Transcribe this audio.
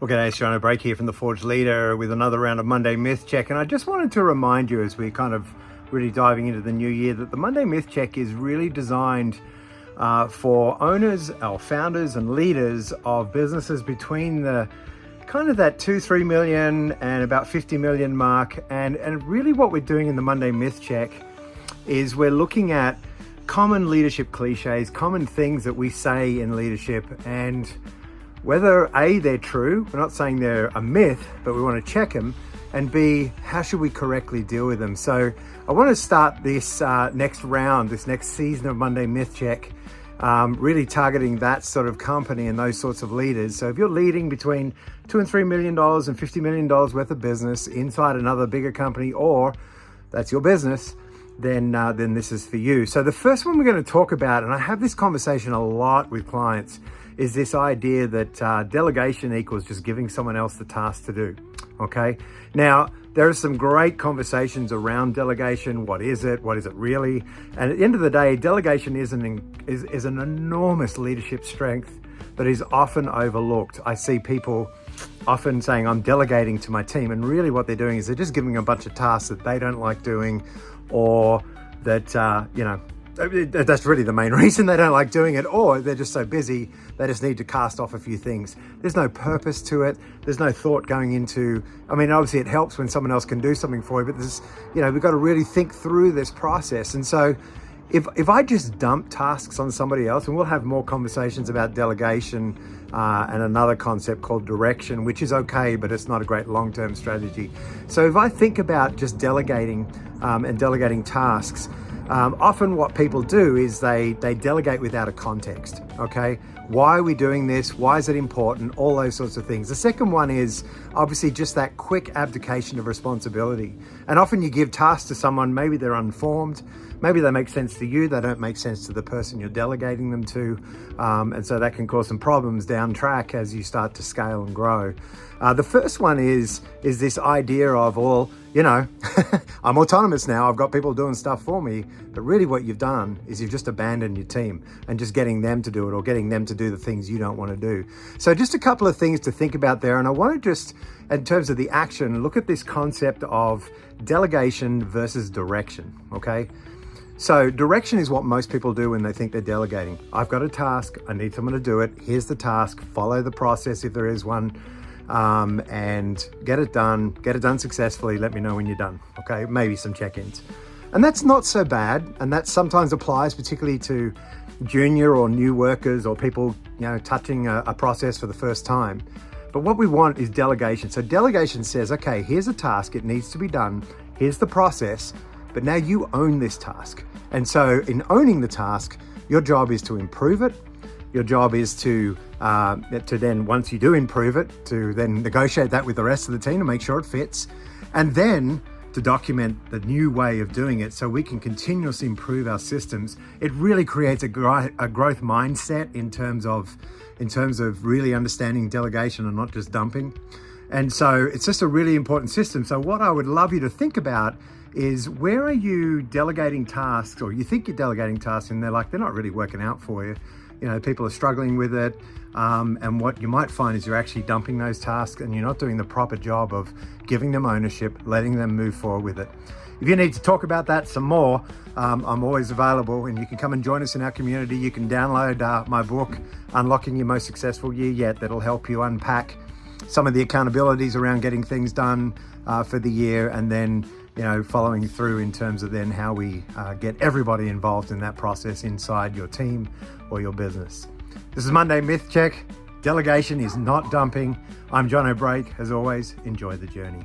Well, g'day, it's Jono Break here from The Forge Leader with another round of Monday Myth Check. And I just wanted to remind you as we're kind of really diving into the new year that the Monday Myth Check is really designed for owners or founders and leaders of businesses between the kind of that 2-3 million and about 50 million mark. And really what we're doing in the Monday Myth Check is we're looking at common leadership cliches, common things that we say in leadership, and whether A, they're true, we're not saying they're a myth, but we want to check them, and B, how should we correctly deal with them? So I want to start this next round, this next season of Monday Myth Check, really targeting that sort of company and those sorts of leaders. So if you're leading between $2 and $3 million and $50 million worth of business inside another bigger company, or that's your business, then this is for you. So the first one we're going to talk about, and I have this conversation a lot with clients, is this idea that delegation equals just giving someone else the task to do, okay? Now, there are some great conversations around delegation. What is it? What is it really? And at the end of the day, delegation is an enormous leadership strength that is often overlooked. I see people often saying, I'm delegating to my team, and really what they're doing is they're just giving a bunch of tasks that they don't like doing, or that, that's really the main reason they don't like doing it, or they're just so busy they just need to cast off a few things. There's no purpose to it. There's no thought going into, I mean, obviously it helps when someone else can do something for you, but there's, we've got to really think through this process. And so if I just dump tasks on somebody else, and we'll have more conversations about delegation and another concept called direction, which is okay, but it's not a great long-term strategy. So if I think about just delegating and delegating tasks, often what people do is they delegate without a context, okay? Why are we doing this? Why is it important? All those sorts of things. The second one is obviously just that quick abdication of responsibility. And often you give tasks to someone, maybe they're unformed, maybe they make sense to you, they don't make sense to the person you're delegating them to. And so that can cause some problems down track as you start to scale and grow. The first one is this idea of, well, I'm autonomous now. I've got people doing stuff for me. But really what you've done is you've just abandoned your team and just getting them to do it, or getting them to do the things you don't want to do. So just a couple of things to think about there. And I want to just, in terms of the action, look at this concept of delegation versus direction, okay? So direction is what most people do when they think they're delegating. I've got a task, I need someone to do it. Here's the task, follow the process if there is one, and get it done successfully. Let me know when you're done, okay? Maybe some check-ins. And that's not so bad, and that sometimes applies particularly to junior or new workers or people, touching a process for the first time. But what we want is delegation. So delegation says, okay, here's a task, it needs to be done, here's the process, but now you own this task. And so in owning the task, your job is to improve it. Your job is to then, once you do improve it, to then negotiate that with the rest of the team to make sure it fits. And then to document the new way of doing it so we can continuously improve our systems. It really creates a growth mindset in terms of really understanding delegation and not just dumping. And so it's just a really important system. So what I would love you to think about is, where are you delegating tasks, or you think you're delegating tasks and they're not really working out for you. People are struggling with it. And what you might find is you're actually dumping those tasks and you're not doing the proper job of giving them ownership, letting them move forward with it. If you need to talk about that some more, I'm always available, and you can come and join us in our community. You can download my book, Unlocking Your Most Successful Year Yet, that'll help you unpack some of the accountabilities around getting things done for the year, and then following through in terms of then how we get everybody involved in that process inside your team or your business. This is Monday Myth Check. Delegation is not dumping. I'm Jono Break. As always, enjoy the journey.